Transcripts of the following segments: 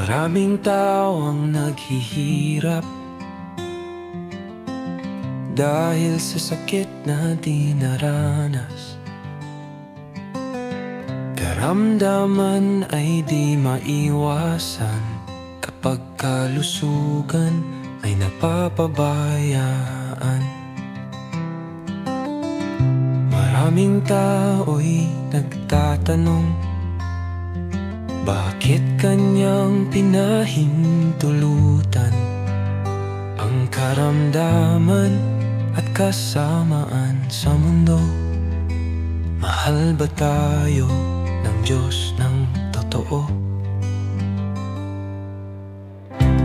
Maraming tao ang naghihirap dahil sa sakit na di naranas. Karamdaman ay di maiwasan kapag kalusugan ay napapabayaan. Maraming tao'y nagtatanong, bakit kanyang pinahintulutan ang karamdaman at kasamaan sa mundo? Mahal ba tayo ng Diyos ng totoo?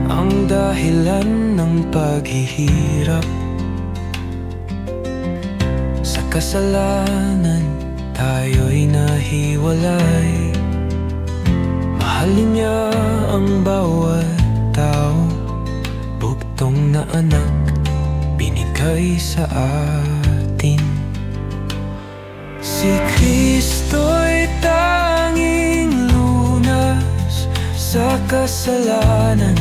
Ang dahilan ng paghihirap, sa kasalanan tayo'y nahiwalay. Mahalin niya ang bawat tao, bugtong na anak binigay sa atin. Si Kristo'y tanging lunas sa kasalanan.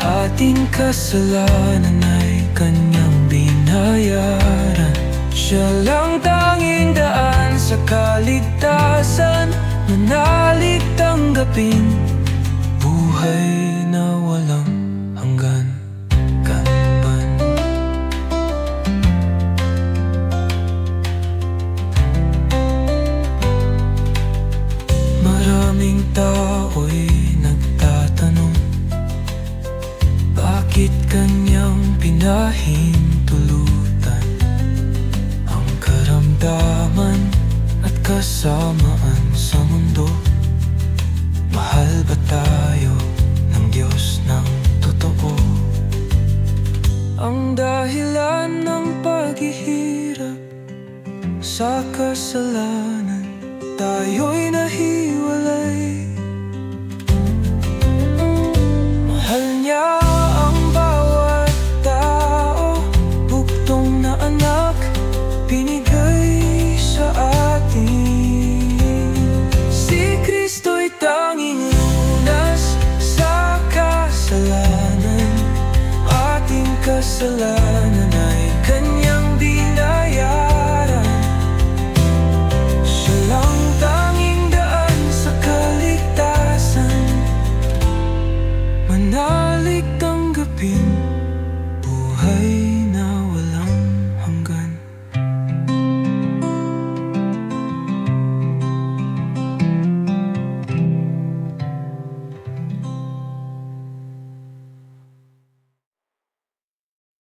Ating kasalanan ay kanyang binayaran. Siya lang tanging daan sa kaligtasan, manalig tanggapin buhay na walang hanggan. Maraming tao'y nagtatanong, bakit kanyang pinahintulutan ang karamdaman at kasamaan sa mundo? Mahal ba tayo ng Diyos ng totoo? Ang dahilan ng paghihirap, sa kasalanan tayo'y nahiwalay. Mahal niya ang bawat tao, bugtong na anak binigay sa atin. Si Kristo'y tanging lunas sa kasalanan. Ating kasalanan